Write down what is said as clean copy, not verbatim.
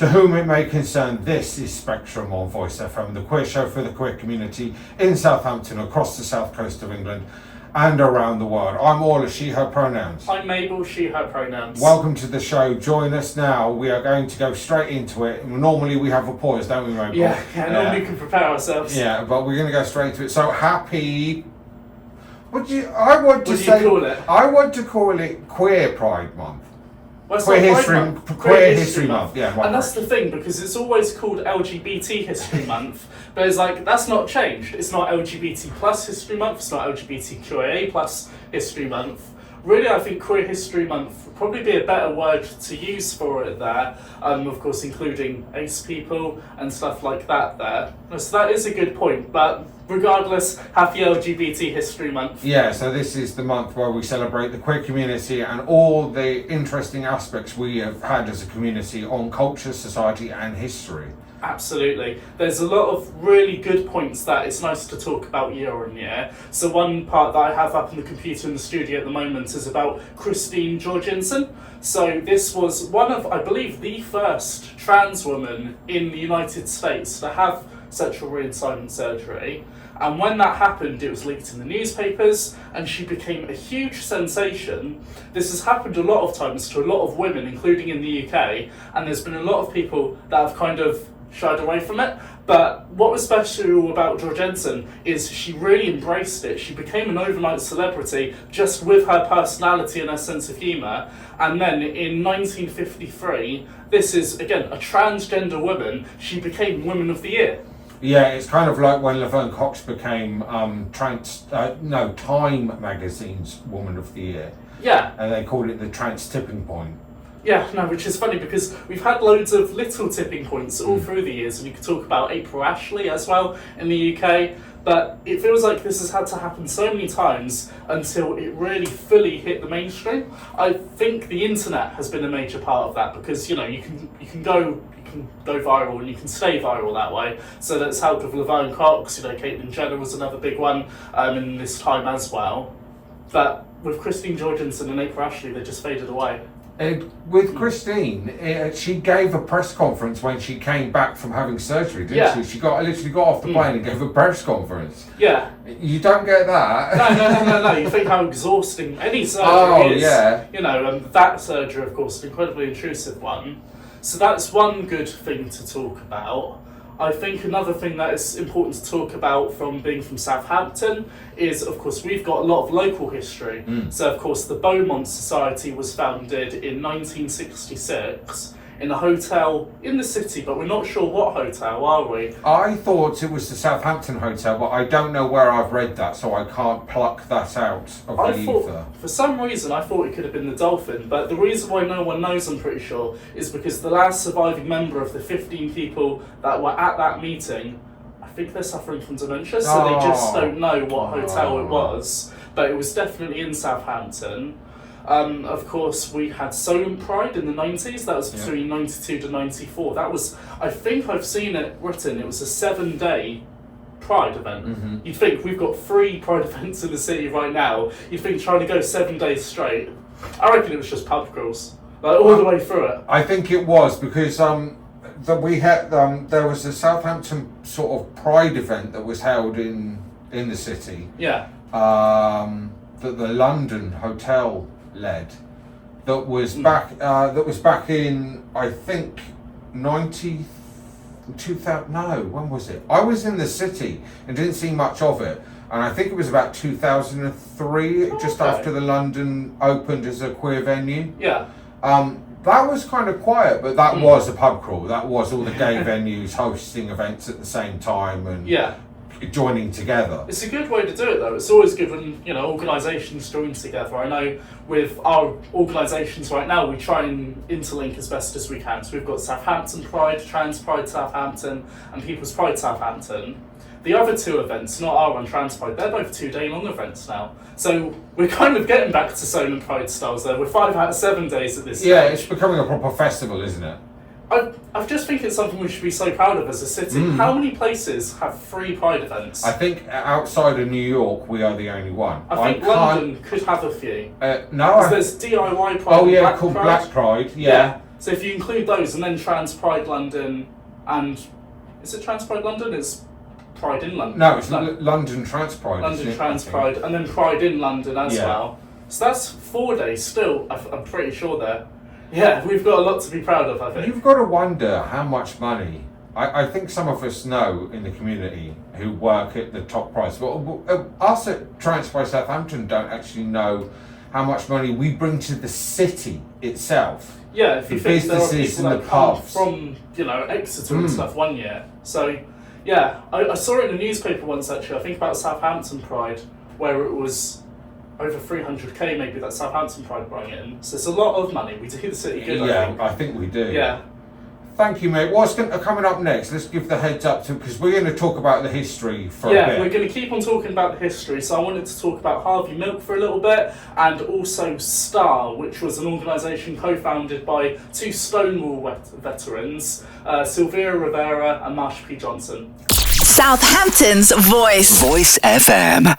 To whom it may concern, this is Spectrum on Voice FM, the queer show for the queer community in Southampton, across the south coast of England and around the world. I'm Orlagh, she, her pronouns. I'm Mabel, she, her pronouns. Welcome to the show. Join us now. We are going to go straight into it. Normally we have a pause, don't we, Mabel? Yeah, normally we can prepare ourselves. Yeah, but we're going to go straight to it. So happy... I want to call it Queer Pride Month. Well, Queer History Month. Yeah, and that's the thing, because it's always called LGBT History Month, but it's like, that's not changed. It's not LGBT plus History Month, it's not LGBTQIA plus History Month. Really, I think Queer History Month would probably be a better word to use for it there, of course including ace people and stuff like that there. So that is a good point, but regardless, happy LGBT History Month. Yeah, so this is the month where we celebrate the queer community and all the interesting aspects we have had as a community on culture, society and history. Absolutely. There's a lot of really good points that it's nice to talk about year on year. So one part that I have up on the computer in the studio at the moment is about Christine Jorgensen. So this was one of, I believe, the first trans woman in the United States to have sexual reassignment surgery. And when that happened, it was leaked in the newspapers and she became a huge sensation. This has happened a lot of times to a lot of women, including in the UK, and there's been a lot of people that have kind of shied away from it. But what was special about Jorgensen is she really embraced it. She became an overnight celebrity just with her personality and her sense of humour. And then in 1953, this is, again, a transgender woman, she became Woman of the Year. Yeah, it's kind of like when Laverne Cox became Time magazine's Woman of the Year. Yeah. And they called it the trans tipping point. Yeah, no, which is funny because we've had loads of little tipping points all through the years, and you could talk about April Ashley as well in the UK, but it feels like this has had to happen so many times until it really fully hit the mainstream. I think the internet has been a major part of that because, you know, you can go viral and you can stay viral that way. So that's helped with Laverne Cox, you know, Caitlyn Jenner was another big one in this time as well. But with Christine Jorgensen and April Ashley, they just faded away. With Christine, she gave a press conference when she came back from having surgery, didn't she? She literally got off the plane and gave a press conference. Yeah. You don't get that. No. You think how exhausting any surgery is. Yeah. You know, and that surgery, of course, an incredibly intrusive one. So that's one good thing to talk about. I think another thing that is important to talk about from being from Southampton is, of course, we've got a lot of local history. So, of course, the Beaumont Society was founded in 1966 in a hotel in the city, but we're not sure what hotel, are we? I thought it was the Southampton Hotel, but I don't know where I've read that, so I can't pluck that out of the ether. For some reason, I thought it could have been the Dolphin, but the reason why no one knows, I'm pretty sure, is because the last surviving member of the 15 people that were at that meeting, I think they're suffering from dementia, so they just don't know what hotel it was, but it was definitely in Southampton. Of course, we had Solent Pride in the 90s, that was between 92 to 94. That was, I think I've seen it written, it was a 7-day Pride event. You'd think we've got 3 Pride events in the city right now, you'd think trying to go 7 days straight. I reckon it was just pub crawls, like all the way through it. I think it was because there was a Southampton sort of Pride event that was held in the city. Yeah. That the London Hotel led. That was back in, I think, 2000. No, when was it? I was in the city and didn't see much of it, and I think it was about 2003, just after the London opened as a queer venue. Yeah. That was kind of quiet, but that was a pub crawl. That was all the gay venues hosting events at the same time and joining together. It's a good way to do it, though. It's always good when, you know, organisations join together. I know with our organisations right now, we try and interlink as best as we can. So we've got Southampton Pride, Trans Pride Southampton, and People's Pride Southampton. The other 2 events, not our one, Trans Pride, they're both 2-day-long events now. So we're kind of getting back to Solent Pride styles there. We're 5 out of 7 days at this stage. Yeah, it's becoming a proper festival, isn't it? I just think it's something we should be so proud of as a city. How many places have 3 Pride events? I think outside of New York, we are the only one. I think London could have a few. No. There's DIY Pride. Oh yeah, called Black Pride. Yeah. So if you include those, and then Trans Pride London, and is it Trans Pride London? It's Pride in London. No, it's London Trans Pride. London Trans Pride, and then Pride in London as well. So that's 4 days still, I'm pretty sure there. Yeah, we've got a lot to be proud of, I think. You've got to wonder how much money, I think some of us know in the community who work at the top price, but us at Trans Pride Southampton don't actually know how much money we bring to the city itself. Yeah, if you think there are people that come pubs from, Exeter and stuff one year. So, yeah, I saw it in the newspaper once actually, I think about Southampton Pride, where it was over 300k maybe that Southampton Pride brought in. So it's a lot of money. We do the city good, I think we do. Yeah. Thank you, mate. What's coming up next? Let's give the heads up to, because we're going to talk about the history for a bit. Yeah, we're going to keep on talking about the history. So I wanted to talk about Harvey Milk for a little bit, and also STAR, which was an organisation co-founded by two Stonewall veterans, Sylvia Rivera and Marsha P. Johnson. Southampton's Voice. Voice FM.